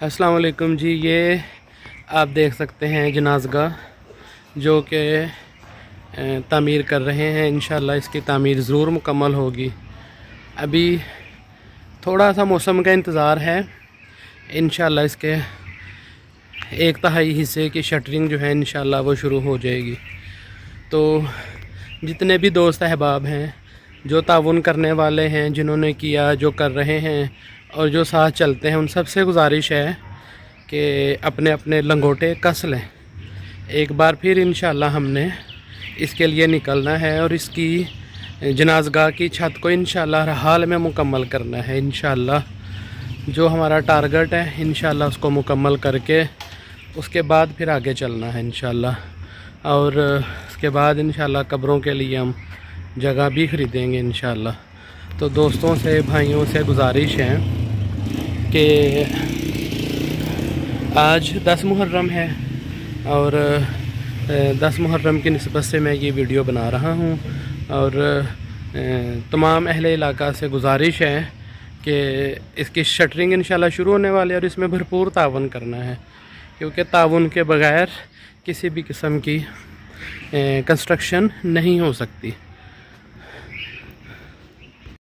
अस्सलाम वालेकुम जी। ये आप देख सकते हैं जनाज़गाह जो कि तामीर कर रहे हैं। इंशाअल्लाह इसकी तामीर ज़रूर मुकम्मल होगी। अभी थोड़ा सा मौसम का इंतज़ार है। इंशाअल्लाह इसके 1/3 हिस्से की शटरिंग जो है इंशाअल्लाह वो शुरू हो जाएगी। तो जितने भी दोस्त अहबाब हैं जो ताउन करने वाले हैं, जिन्होंने किया, जो कर रहे हैं और जो साथ चलते हैं, उन सब से गुजारिश है कि अपने अपने लंगोटे कस लें। एक बार फिर इंशाअल्लाह हमने इसके लिए निकलना है और इसकी जनाज़गाह की छत को इंशाअल्लाह हाल में मुकम्मल करना है। इंशाअल्लाह जो हमारा टारगेट है इंशाअल्लाह उसको मुकम्मल करके उसके बाद फिर आगे चलना है इंशाअल्लाह। और उसके बाद इंशाअल्लाह कब्रों के लिए हम जगह भी ख़रीदेंगे इंशाअल्लाह। तो दोस्तों से, भाइयों से गुजारिश है कि आज 10 मुहर्रम है और 10 मुहर्रम की निस्बत से मैं ये वीडियो बना रहा हूँ। और तमाम अहले इलाका से गुजारिश है कि इसकी शटरिंग इंशाअल्लाह शुरू होने वाली है और इसमें भरपूर ताउन करना है, क्योंकि ताउन के बगैर किसी भी किस्म की कंस्ट्रक्शन नहीं हो सकती।